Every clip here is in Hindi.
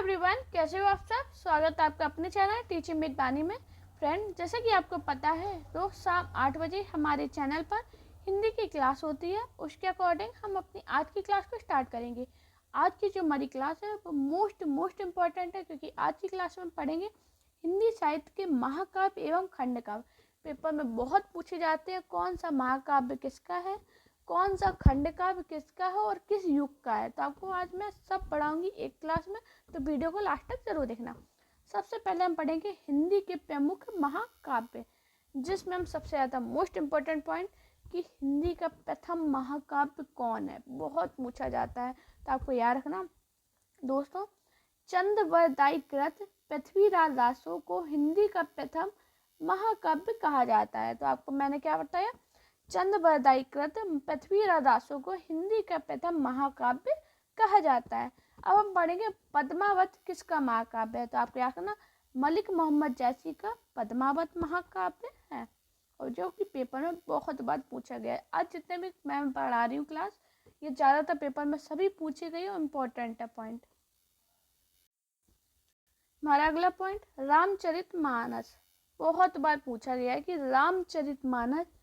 एवरीवन, कैसे हो आप सब। स्वागत है आपका अपने चैनल टीचिंग विद बानी में। फ्रेंड, जैसे कि आपको पता है, रोज शाम 8 बजे हमारे चैनल पर हिंदी की क्लास होती है। उसके अकॉर्डिंग हम अपनी आज की क्लास को स्टार्ट करेंगे। आज की जो हमारी क्लास है वो मोस्ट इम्पॉर्टेंट है, क्योंकि आज की क्लास में हम पढ़ेंगे हिंदी साहित्य के महाकाव्य एवं खंडकाव्य। पेपर में बहुत पूछे जाते हैं कौन सा महाकाव्य किसका है, कौन सा खंडकाव्य किसका है और किस युग का है। तो आपको आज मैं सब पढ़ाऊंगी एक क्लास में, तो वीडियो को लास्ट तक जरूर देखना। सबसे पहले हम पढ़ेंगे हिंदी के प्रमुख महाकाव्य, जिसमें हम सबसे ज़्यादा मोस्ट इम्पोर्टेंट पॉइंट कि हिंदी का प्रथम महाकाव्य कौन है, बहुत पूछा जाता है। तो आपको याद रखना दोस्तों, चंद्रवरदायी कृत पृथ्वीराज रासो को हिंदी का प्रथम महाकाव्य कहा जाता है। तो आपको मैंने क्या बताया, चंद्रवरदायी कृत पृथ्वीराज रासो को हिंदी का प्रथम महाकाव्य कहा जाता है। अब हम पढ़ेंगे पद्मावत किसका महाकाव्य है। तो आपको याद करना, मलिक मोहम्मद जैसी का पद्मावत महाकाव्य है, और जो कि पेपर में बहुत बार पूछा गया है। आज जितने भी मैं पढ़ा रही हूँ क्लास, ये ज़्यादातर पेपर में सभी पूछे गए और इम्पोर्टेंट है पॉइंट। हमारा अगला पॉइंट रामचरितमानस। बहुत बार पूछा गया है कि रामचरितमानस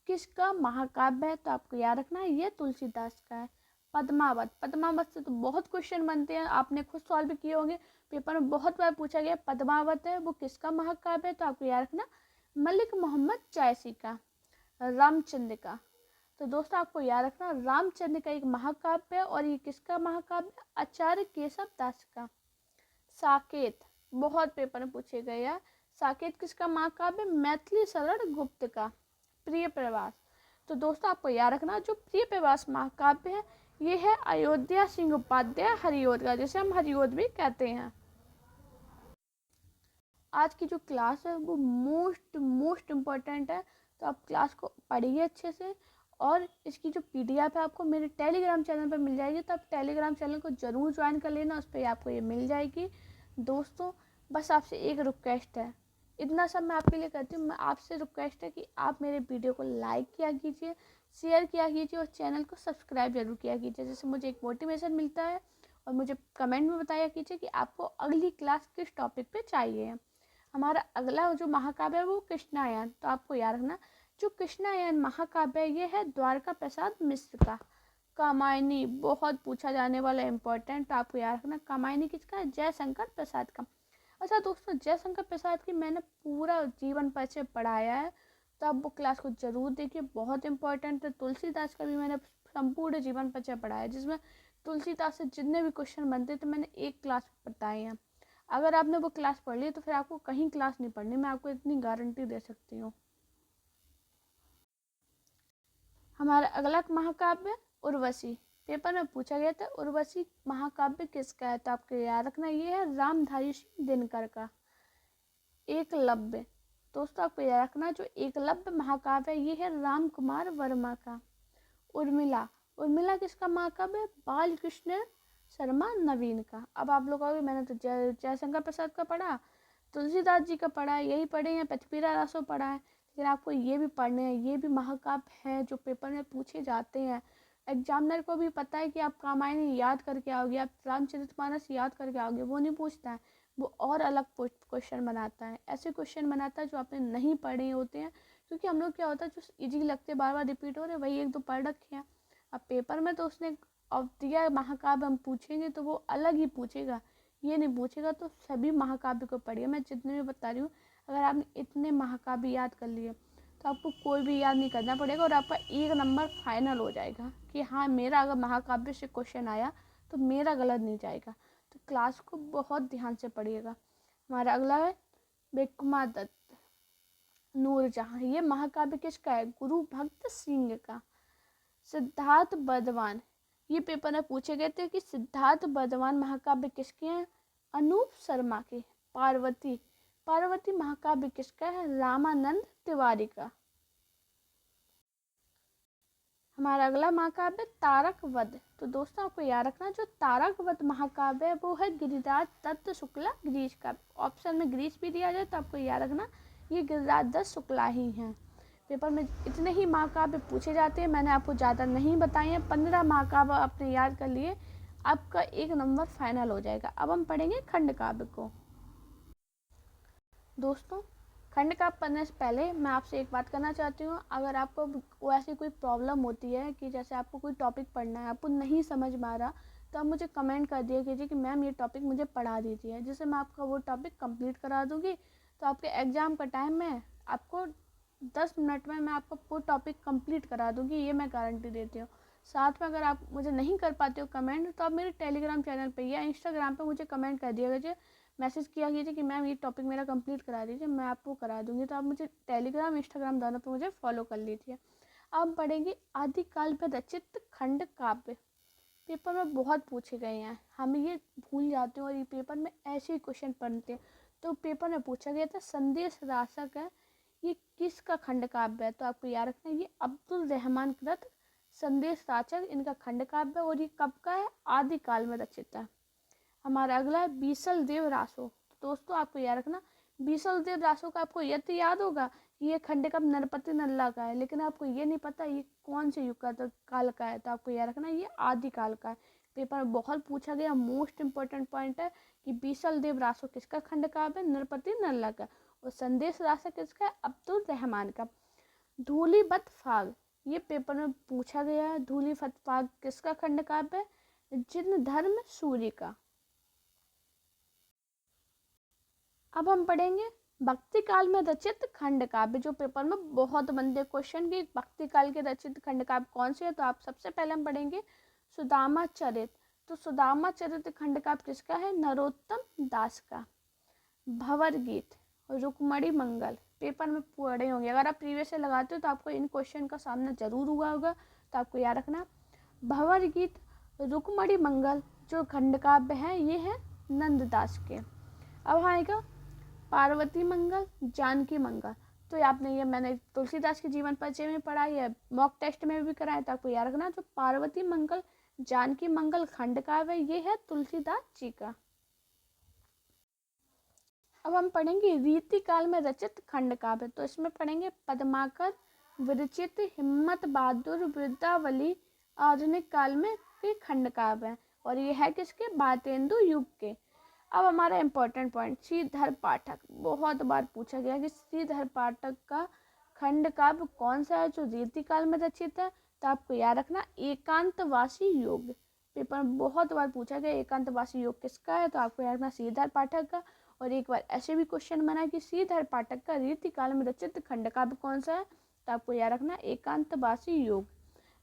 किसका महाकाव्य है। तो आपको याद रखना है ये तुलसीदास का है। पद्मावत से तो बहुत क्वेश्चन बनते हैं, आपने खुद सॉल्व भी किए होंगे, पेपर में बहुत बार पूछा गया। पद्मावत है वो किसका महाकाव्य है। तो आपको याद रखना मलिक मोहम्मद जैसी का, रामचंद्र का। तो दोस्तों आपको याद रखना रामचंद्र का एक महाकाव्य है, और ये किसका महाकाव्य, आचार्य केशव दास का। साकेत बहुत पेपर में पूछे गए हैं। साकेत किसका महाकाव्य, मैथिली शरण गुप्त का। प्रिय प्रवास, तो दोस्तों आपको याद रखना जो प्रिय प्रवास महाकाव्य है ये है अयोध्या सिंह उपाध्याय हरिऔध का, जिसे हम हरिऔध भी कहते हैं। आज की जो क्लास है वो मोस्ट इम्पोर्टेंट है, तो आप क्लास को पढ़िए अच्छे से। और इसकी जो PDF है आपको मेरे टेलीग्राम चैनल पर मिल जाएगी, तो आप टेलीग्राम चैनल को ज़रूर ज्वाइन कर लेना, उस पर आपको ये मिल जाएगी। दोस्तों बस आपसे एक रिक्वेस्ट है, इतना सब मैं आपके लिए करती हूँ। मैं आपसे रिक्वेस्ट है कि आप मेरे वीडियो को लाइक किया कीजिए, शेयर किया कीजिए और चैनल को सब्सक्राइब जरूर किया कीजिए, जिससे मुझे एक मोटिवेशन मिलता है। और मुझे कमेंट में बताया कीजिए कि आपको अगली क्लास किस टॉपिक पे चाहिए। हमारा अगला जो महाकाव्य है वो कृष्णायन। तो आपको याद रखना जो कृष्णायन महाकाव्य है ये है द्वारका प्रसाद मिश्र का। कामायनी बहुत पूछा जाने वाला इम्पोर्टेंट, तो आपको याद रखना कामायनी किसका है, जयशंकर प्रसाद का। अच्छा दोस्तों, जयशंकर प्रसाद की मैंने पूरा जीवन परिचय पढ़ाया है, तो आप वो क्लास को जरूर देखिए, बहुत इंपॉर्टेंट है। तुलसीदास का भी मैंने संपूर्ण जीवन परिचय पढ़ाया है, जिसमें तुलसीदास से जितने भी क्वेश्चन बनते तो मैंने एक क्लास बताए हैं। अगर आपने वो क्लास पढ़ ली तो फिर आपको कहीं क्लास नहीं पढ़नी, मैं आपको इतनी गारंटी दे सकती हूँ। हमारा अगला महाकाव्य उर्वशी। पेपर में पूछा गया था उर्वशी महाकाव्य किसका है। तो आपको याद रखना ये है रामधारी सिंह दिनकर का। एकलव्य, दोस्तों आपको याद रखना जो एकलव्य महाकाव्य है ये है राम कुमार वर्मा का। उर्मिला किसका महाकाव्य है, बालकृष्ण शर्मा नवीन का। अब आप लोग कहोगे मैंने तो जयशंकर प्रसाद का पढ़ा, तुलसीदास जी का पढ़ा है, यही पढ़े हैं, पृथ्वीराज रासो पढ़ा है, लेकिन आपको ये भी पढ़ने हैं। ये भी महाकाव्य हैं जो पेपर में पूछे जाते हैं। एग्जामिनर को भी पता है कि आप रामायण याद करके आओगे, आप रामचरितमानस याद करके आओगे, वो नहीं पूछता है, वो और अलग क्वेश्चन बनाता है। ऐसे क्वेश्चन बनाता है जो आपने नहीं पढ़े होते हैं, क्योंकि हम लोग क्या होता है जो इजी लगते बार बार रिपीट हो रहे वही एक दो पढ़ रखे हैं। अब पेपर में तो उसने अब दिया महाकाव्य हम पूछेंगे तो वो अलग ही पूछेगा, ये नहीं पूछेगा। तो सभी महाकाव्य को पढ़िए, मैं जितने भी बता रही हूँ। अगर आपने इतने महाकाव्य याद कर लिए तो आपको कोई भी याद नहीं करना पड़ेगा, और आपका एक नंबर फाइनल हो जाएगा कि हाँ मेरा अगर महाकाव्य से क्वेश्चन आया तो मेरा गलत नहीं जाएगा। तो क्लास को बहुत ध्यान से पढ़िएगा। हमारा अगला है विक्रमादित्य नूरजहां। ये महाकाव्य किसका है, गुरु भक्त सिंह का। सिद्धार्थ बर्धमान, ये पेपर में पूछे गए थे कि सिद्धार्थ बर्धमान महाकाव्य किसके हैं, अनूप शर्मा के। पार्वती महाकाव्य किसका है, रामानंद तिवारी का। हमारा अगला महाकाव्य तारक वध। तो दोस्तों आपको याद रखना जो तारक वध महाकाव्य है वो है गिरिराज दत्त शुक्ला ग्रीस का। ऑप्शन में ग्रीस भी दिया जाए तो आपको याद रखना ये गिरिराज दत्त शुक्ला ही हैं। पेपर में इतने ही महाकाव्य पूछे जाते हैं, मैंने आपको ज़्यादा नहीं बताए हैं। 15 महाकाव्य आपने याद कर लिए, आपका 1 नंबर फाइनल हो जाएगा। अब हम पढ़ेंगे खंड काव्य को। दोस्तों, खंड काव्य पढ़ने से पहले मैं आपसे एक बात करना चाहती हूँ। अगर आपको ऐसी कोई प्रॉब्लम होती है कि जैसे आपको कोई टॉपिक पढ़ना है, आपको नहीं समझ में आ रहा, तो आप मुझे कमेंट कर दिया कीजिए कि मैम ये टॉपिक मुझे पढ़ा दीजिए, जिससे मैं आपका वो टॉपिक कंप्लीट करा दूँगी। तो आपके एग्ज़ाम का टाइम में आपको 10 मिनट में मैं आपको वो टॉपिक कंप्लीट करा दूँगी, ये मैं गारंटी देती हूँ। साथ में अगर आप मुझे नहीं कर पाते हो कमेंट, तो आप मेरे टेलीग्राम चैनल पे या इंस्टाग्राम पे मुझे कमेंट कर दिया कीजिए, मैसेज किया कीजिए कि मैम ये टॉपिक मेरा कंप्लीट करा दीजिए, मैं आपको करा दूँगी। तो आप मुझे टेलीग्राम इंस्टाग्राम दोनों पे मुझे फॉलो कर लीजिए। अब हम पढ़ेंगे आदिकाल में रचित खंड काव्य। पेपर में बहुत पूछे गए हैं, हम ये भूल जाते हैं और ये पेपर में ऐसे ही क्वेश्चन पढ़ते हैं। तो पेपर में पूछा गया था संदेश राशक है, ये किसका खंड काव्य है? तो आपको याद रखना है ये अब्दुल रहमान कृत संदेश राशक इनका खंड काव्य है, और ये कब का है? आदिकाल में रचित है। हमारा अगला है बीसल देव रासो। तो दोस्तों आपको याद रखना, बीसल देव रासो का आपको ये तो याद होगा कि ये खंड काव्य नरपति नल्ला का है, लेकिन आपको ये नहीं पता ये कौन से युग का काल का है। तो आपको याद रखना ये आदिकाल का है। पेपर में बहुत पूछा गया, मोस्ट इंपॉर्टेंट पॉइंट है कि बीसल देव रासो किसका खंड काव्य है? नरपति नल्ला का। और संदेश रासक किसका है? अब्दुल रहमान का। धूलिबत फाग, ये पेपर में पूछा गया है, धूलिबत फाग किसका खंड काव्य है? जिन धर्म सूर्य का। अब हम पढ़ेंगे भक्ति काल में रचित खंड काव्य, जो पेपर में बहुत बनते क्वेश्चन की भक्ति काल के रचित खंड काव्य कौन से है। तो आप सबसे पहले हम पढ़ेंगे सुदामा चरित। तो सुदामा चरित खंड काव्य किसका है? नरोत्तम दास का। भंवर गीत, रुक्मणी मंगल, पेपर में पढ़े होंगे, अगर आप प्रीवियस से लगाते हो तो आपको इन क्वेश्चन का सामना जरूर हुआ होगा। तो आपको याद रखना भंवर गीत, रुक्मणी मंगल जो खंड काव्य है ये है नंददास के। अब आएगा पार्वती मंगल, जानकी मंगल। तो आपने ये मैंने तुलसीदास के जीवन परिचय में पढ़ा है, मॉक टेस्ट में भी कराया। तो आपको याद रखना जो पार्वती मंगल जानकी मंगल खंड काव्य ये है तुलसीदास जी का। अब हम पढ़ेंगे रीति काल में रचित खंड काव्य। तो इसमें पढ़ेंगे पद्माकर विरचित हिम्मत बहादुर वृद्धावली आधुनिक काल में के खंड काव्य है, और ये है किसके? भारतेंदु युग के। अब हमारा इम्पोर्टेंट पॉइंट श्रीधर पाठक, बहुत बार पूछा गया कि श्रीधर पाठक का खंड काव्य कौन सा है जो रीति काल में रचित है। तो आपको याद रखना एकांतवासी योग, पेपर में बहुत बार पूछा गया एकांतवासी योग किसका है। तो आपको याद रखना श्रीधर पाठक का। और एक बार ऐसे भी क्वेश्चन बना कि श्रीधर पाठक का रीति काल में रचित खंड काव्य कौन सा है। तो आपको याद रखना एकांतवासी योग।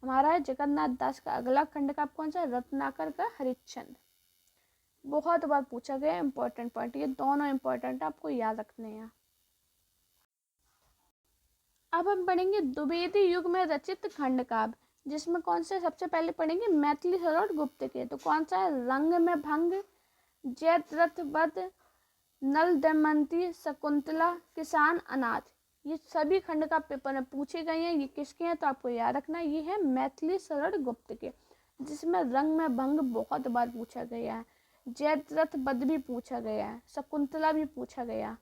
हमारा है जगन्नाथ दास का अगला खंड काव्य कौन सा है? रत्नाकर का हरिश्चंद्र। बहुत बार पूछा गया इंपॉर्टेंट पॉइंट, ये दोनों इंपॉर्टेंट आपको याद रखने हैं। अब हम पढ़ेंगे द्विवेदी युग में रचित खंड काव्य, जिसमें कौन से सबसे पहले पढ़ेंगे मैथिली सरोवर गुप्त के। तो कौन सा है? रंग में भंग, जयद्रथ वध, नल दमयंती, शकुंतला, किसान अनाथ। ये सभी खंड का पेपर में पूछे गए हैं, ये किसके हैं? तो आपको याद रखना ये है मैथिली शरण गुप्त के, जिसमें रंग में भंग बहुत बार पूछा गया है, जयद्रथ वध भी पूछा गया है, शकुंतला भी पूछा गया।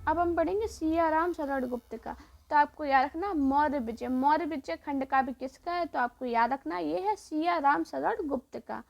अब हम पढ़ेंगे सियाराम शरण गुप्त का। तो आपको याद रखना मौर्य विजय, मौर्य विजय खंड का भी किसका है? तो आपको याद रखना ये है सियाराम शरण गुप्त का।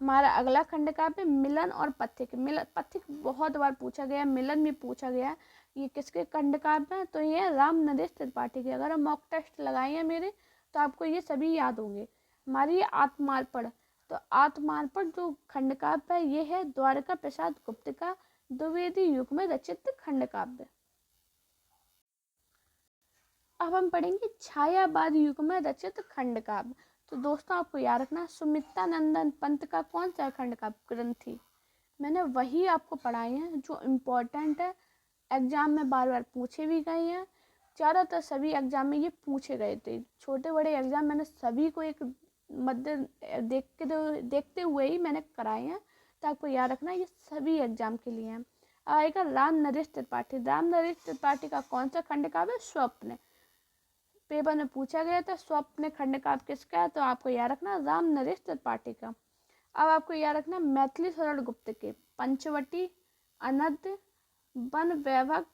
हमारा अगला खंड काव्य मिलन और पथिक। मिलन पथिक बहुत बार पूछा गया, मिलन भी पूछा गया, ये किसके खंड काव्य है? तो ये राम नरेश त्रिपाठी के। अगर हम मॉक टेस्ट लगाए हैं मेरे तो आपको ये सभी याद होंगे। हमारी आत्मार्पण, तो आत्मार्पण जो खंड काव्य है ये है द्वारका प्रसाद गुप्त का द्विवेदी युग में रचित खंड काव्य। अब हम पढ़ेंगे छायावाद युग में रचित खंड काव्य। तो दोस्तों आपको याद रखना सुमित्रा नंदन पंत का कौन सा खंड काव्य ग्रंथि। मैंने वही आपको पढ़ाए हैं जो इम्पोर्टेंट है, एग्जाम में बार बार पूछे भी गए हैं, ज़्यादातर सभी एग्जाम में ये पूछे गए थे। छोटे बड़े एग्जाम मैंने सभी को एक मध्य देखते हुए ही मैंने कराए हैं। तो आपको याद रखना ये सभी एग्जाम के लिए हैं। आएगा राम नरेश त्रिपाठी। राम नरेश त्रिपाठी का कौन सा खंड काव्य है? स्वप्न, पेपर में पूछा गया था स्वप्न खंड काव्य किसका है। तो आपको याद रखना राम नरेश त्रिपाठी का। अब आपको याद रखना मैथिली शरण गुप्त के पंचवटी, अनद, वन वैभव,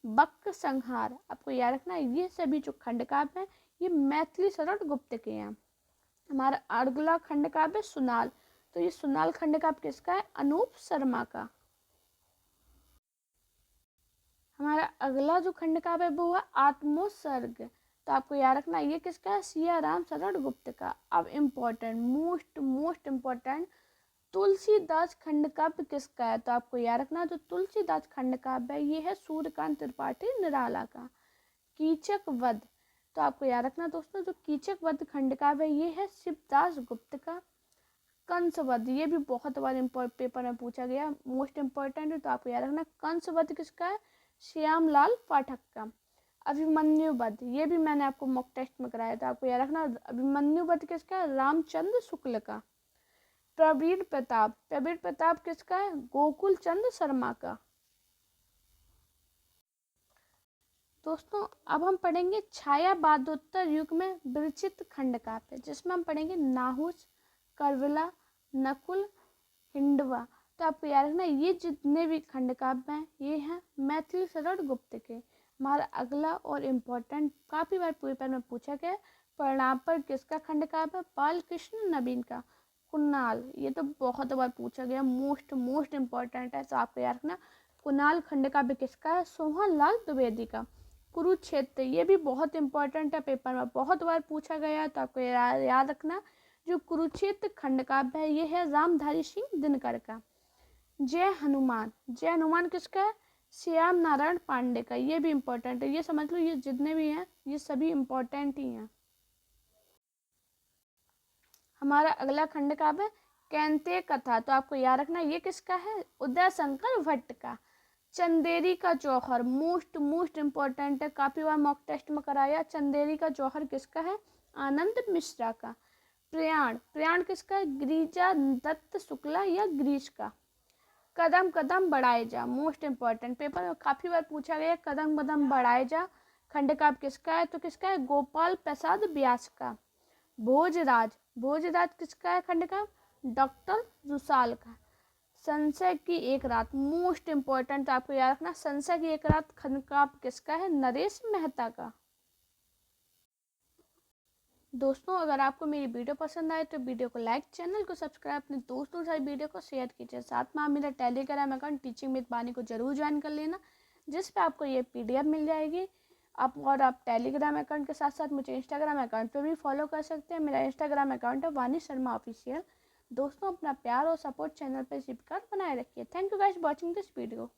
बक संहार। आपको याद रखना ये सभी जो खंड काव्य हैं ये मैथिली शरण गुप्त के हैं। हमारा अगला खंड काव्य सुनाल, तो ये सुनाल खंड काव्य किसका है? अनूप शर्मा का। हमारा अगला जो खंड काव्य है वो है आत्मोत्सर्ग, तो आपको याद रखना ये किसका है? सियाराम शरण गुप्त का। अब इम्पोर्टेंट, मोस्ट इम्पोर्टेंट, तुलसीदास खंड काव्य किसका है? तो आपको याद रखना जो तुलसीदास खंड काव्य है ये है सूर्यकांत त्रिपाठी निराला का। कीचक वध, तो आपको याद रखना दोस्तों जो कीचक वध खंड काव्य है ये है शिवदास गुप्त का। कंसवध, ये भी बहुत बार पेपर में पूछा गया, मोस्ट इम्पोर्टेंट है, तो आपको याद रखना कंसवध किसका है? श्यामलाल पाठक का। अभिमन्यु वध, ये भी मैंने आपको मॉक टेस्ट में कराया था, आपको याद रखना अभिमन्यु वध किसका है? रामचंद्र शुक्ल का। प्रवीण प्रताप किसका है? गोकुल चंद्र शर्मा का। दोस्तों अब हम पढ़ेंगे छायावादोत्तर युग में विरचित खंड काव्य, जिसमें हम पढ़ेंगे नाहुस, करविला, नकुल, हिंडवा। तो आपको याद रखना ये जितने भी खंड काव्य हैं ये हैं मैथिली शरण गुप्त के। हमारा अगला और इम्पोर्टेंट, काफ़ी बार पेपर में पूछा गया, परिणाम पर किसका खंड काव्य? बाल कृष्ण नवीन का। कुणाल, ये तो बहुत बार पूछा गया, मोस्ट इम्पोर्टेंट है, तो आपको याद रखना कुणाल खंड काव्य किसका है? सोहन लाल द्विवेदी का। कुरुक्षेत्र, ये भी बहुत इंपॉर्टेंट है, पेपर में बहुत बार पूछा गया है, तो आपको याद रखना जो कुरुक्षेत्र खंड काव्य है ये है रामधारी सिंह दिनकर का। जय हनुमान किसका है? श्याम नारायण पांडे का। ये भी इम्पोर्टेंट है, ये समझ लो ये जितने भी हैं ये सभी इम्पोर्टेंट ही हैं। हमारा अगला खंड काव्य है कैंते कथा, तो आपको याद रखना ये किसका है? उदय शंकर भट्ट का। चंदेरी का जौहर, मोस्ट इम्पोर्टेंट है, काफ़ी बार मॉक टेस्ट में कराया। चंदेरी का जौहर किसका है? आनंद मिश्रा का। प्रयाण किसका है? गिरिजा दत्त शुक्ला या ग्रीश का। कदम कदम बढ़ाए जा, मोस्ट इम्पोर्टेंट, पेपर में काफ़ी बार पूछा गया, कदम कदम बढ़ाए जा खंड काव्य किसका है? तो किसका है? गोपाल प्रसाद व्यास का। भोजराज किसका है खंड काव्य? डॉक्टर रुसाल का। संशय की एक रात, मोस्ट इम्पोर्टेंट, आपको याद रखना संशय की एक रात खंड काव्य किसका है? नरेश मेहता का। दोस्तों अगर आपको मेरी वीडियो पसंद आए तो वीडियो को लाइक, चैनल को सब्सक्राइब, अपने दोस्तों के साथ वीडियो को शेयर कीजिए। साथ में आप मेरा टेलीग्राम अकाउंट टीचिंग विद बानी को जरूर ज्वाइन कर लेना, जिस पे आपको ये PDF मिल जाएगी। आप टेलीग्राम अकाउंट के साथ साथ मुझे इंस्टाग्राम अकाउंट पर भी फॉलो कर सकते हैं। मेरा इंस्टाग्राम अकाउंट है वानी शर्मा ऑफिशियल। दोस्तों अपना प्यार और सपोर्ट चैनल पर चिपकर बनाए रखिए। Thank you guys watching this video.